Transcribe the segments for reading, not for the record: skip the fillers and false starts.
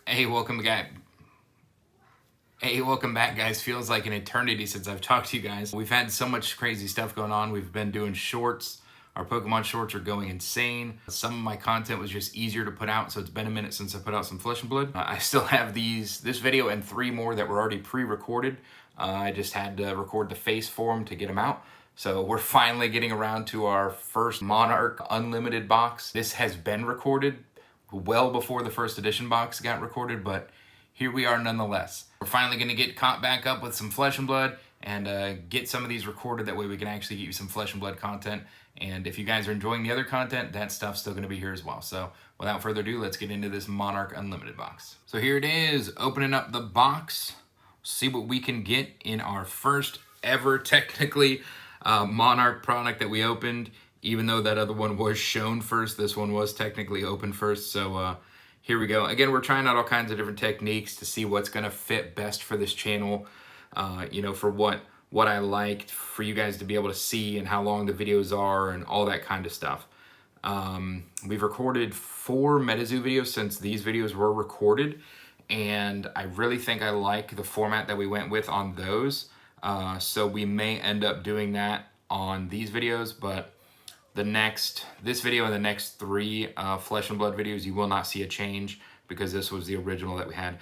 Hey, welcome back. Hey, welcome back, guys. Feels like an eternity since I've talked to you guys. We've had so much crazy stuff going on. We've been doing shorts. Our Pokemon shorts are going insane. Some of my content was just easier to put out, so it's been a minute since I put out some Flesh and Blood. I still have this video and 3 more that were already pre-recorded. I just had to record the face for them to get them out. So we're finally getting around to our first Monarch Unlimited box. This has been recorded well before the first edition box got recorded, but here we are nonetheless. We're finally going to get caught back up with some Flesh and Blood and get some of these recorded. That way we can actually get you some Flesh and Blood content. And if you guys are enjoying the other content, that stuff's still going to be here as well. So without further ado, let's get into this Monarch Unlimited box. So here it is, opening up the box. See what we can get in our first ever, technically, Monarch product that we opened. Even though that other one was shown first, this one was technically opened first. So here we go. Again, we're trying out all kinds of different techniques to see what's going to fit best for this channel. You know, for what I liked for you guys to be able to see and how long the videos are and all that kind of stuff. We've recorded 4 MetaZoo videos since these videos were recorded, and I really think I like the format that we went with on those. So we may end up doing that on these videos, but this video and the next 3 Flesh and Blood videos, you will not see a change because this was the original that we had.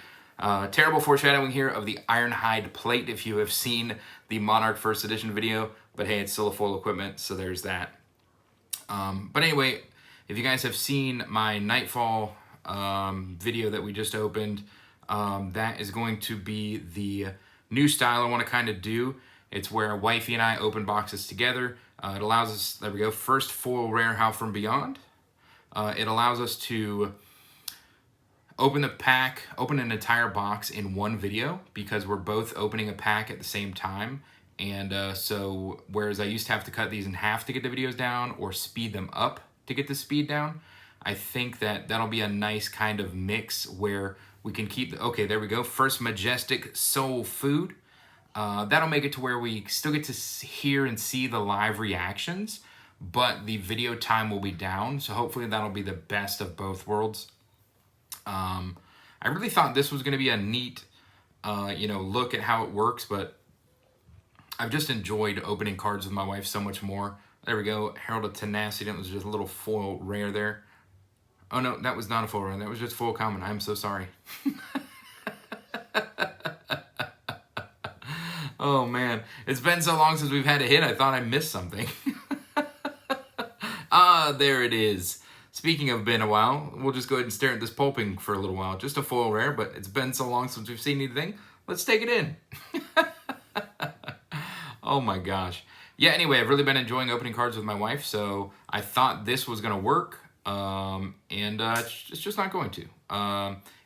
Terrible foreshadowing here of the Ironhide plate if you have seen the Monarch First Edition video, but hey, it's still a full equipment, so there's that. But anyway, if you guys have seen my Nightfall video that we just opened, that is going to be the new style I want to kind of do. It's where Wifey and I open boxes together. It allows us, there we go, first foil rare Howl from Beyond. It allows us to open an entire box in one video because we're both opening a pack at the same time. And so whereas I used to have to cut these in half to get the videos down or speed them up to get the speed down, I think that that'll be a nice kind of mix where we can keep, okay, there we go, first Majestic Soul Food. That'll make it to where we still get to hear and see the live reactions, but the video time will be down. So hopefully that'll be the best of both worlds. I really thought this was going to be a neat, look at how it works, but I've just enjoyed opening cards with my wife so much more. There we go. Herald of Tenacity. That was just a little foil rare there. Oh no, that was not a foil rare. That was just foil common. I'm so sorry. Oh man, it's been so long since we've had a hit, I thought I missed something. There it is. Speaking of been a while, we'll just go ahead and stare at this pulping for a little while. Just a foil rare, but it's been so long since we've seen anything. Let's take it in. Oh my gosh. Yeah, anyway, I've really been enjoying opening cards with my wife, so I thought this was going to work, and it's just not going to.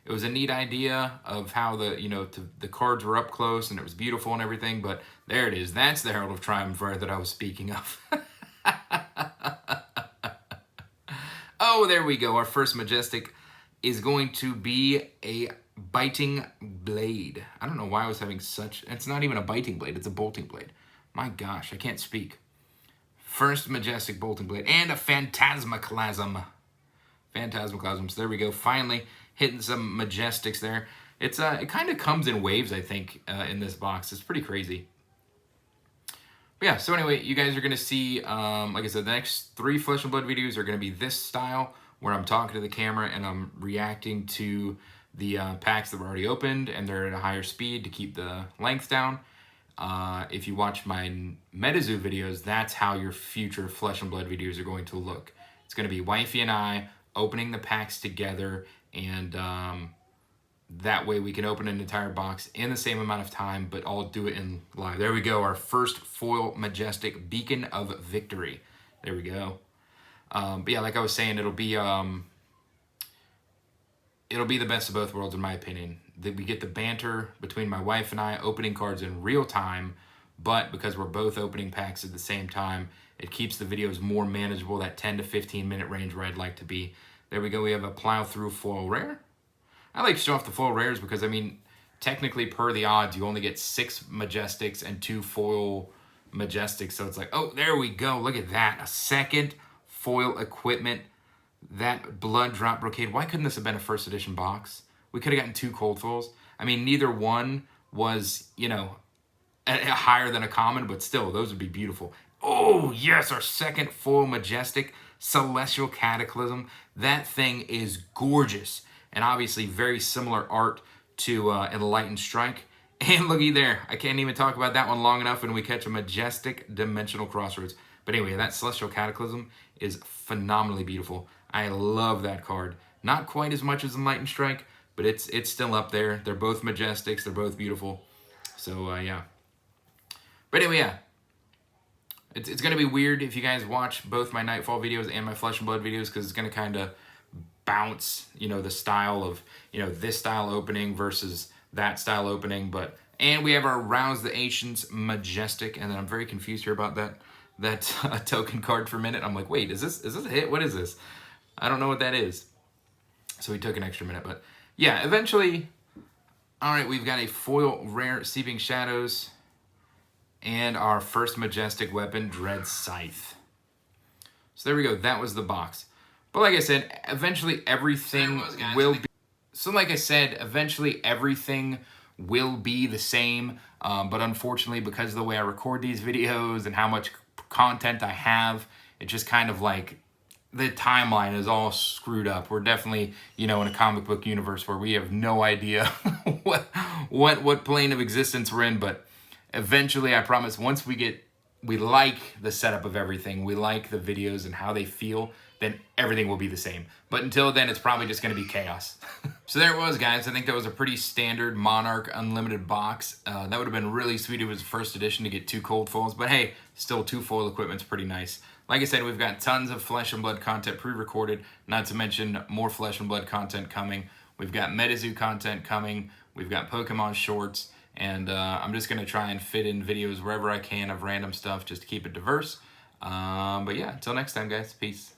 It was a neat idea of how the cards were up close and it was beautiful and everything, but there it is. That's the Herald of Triumph rare that I was speaking of. Oh, there we go. Our first Majestic is going to be a Biting Blade. I don't know why I was having it's not even a Biting Blade, it's a Bolting Blade. My gosh, I can't speak. First Majestic Bolting Blade and a Phantasmaclasm. Phantasmaclasm. So there we go. Finally hitting some Majestics there. It kind of comes in waves, I think, in this box. It's pretty crazy. But yeah, so anyway, you guys are going to see, like I said, the next 3 Flesh and Blood videos are going to be this style, where I'm talking to the camera and I'm reacting to the packs that were already opened, and they're at a higher speed to keep the length down. If you watch my MetaZoo videos, that's how your future Flesh and Blood videos are going to look. It's going to be Wifey and I opening the packs together, and that way we can open an entire box in the same amount of time, but I'll do it in live. There we go, our first foil Majestic Beacon of Victory. There we go. But yeah, like I was saying, it'll be the best of both worlds in my opinion. That we get the banter between my wife and I opening cards in real time, but because we're both opening packs at the same time, it keeps the videos more manageable, that 10 to 15 minute range where I'd like to be. There we go, we have a Plow Through foil rare. I like to show off the foil rares because, I mean, technically per the odds, you only get 6 Majestics and 2 foil Majestics. So it's like, oh, there we go. Look at that. A second foil equipment. That Blood Drop Brocade. Why couldn't this have been a first edition box? We could have gotten 2 cold foils. I mean, neither one was, you know, higher than a common, but still, those would be beautiful. Oh, yes, our second foil Majestic Celestial Cataclysm. That thing is gorgeous. And obviously very similar art to Enlightened Strike. And looky there, I can't even talk about that one long enough and we catch a Majestic Dimensional Crossroads. But anyway, that Celestial Cataclysm is phenomenally beautiful. I love that card. Not quite as much as Enlightened Strike, but it's still up there. They're both Majestics. They're both beautiful. So, yeah. But anyway, yeah. It's going to be weird if you guys watch both my Nightfall videos and my Flesh and Blood videos, because it's going to kind of bounce, you know, the style of, you know, this style opening versus that style opening. But, and we have our Rouse the Ancients Majestic, and then I'm very confused here about that token card for a minute. I'm like, wait, is this a hit? What is this? I don't know what that is. So we took an extra minute, but yeah, eventually. All right, we've got a foil rare Seeping Shadows and our first Majestic weapon, Dread Scythe. So there we go. That was the box. But like I said, eventually everything will be. So like I said, eventually everything will be the same. But unfortunately, because of the way I record these videos and how much content I have, it just kind of like the timeline is all screwed up. We're definitely, you know, in a comic book universe where we have no idea what plane of existence we're in. But eventually, I promise, once we like the setup of everything, we like the videos and how they feel, then everything will be the same. But until then, it's probably just going to be chaos. So there it was, guys. I think that was a pretty standard Monarch Unlimited box. That would have been really sweet if it was the first edition to get 2 cold foils. But hey, still 2 foil equipment's pretty nice. Like I said, we've got tons of Flesh and Blood content pre-recorded, not to mention more Flesh and Blood content coming. We've got MetaZoo content coming. We've got Pokemon shorts. And I'm just going to try and fit in videos wherever I can of random stuff just to keep it diverse. But yeah, until next time, guys. Peace.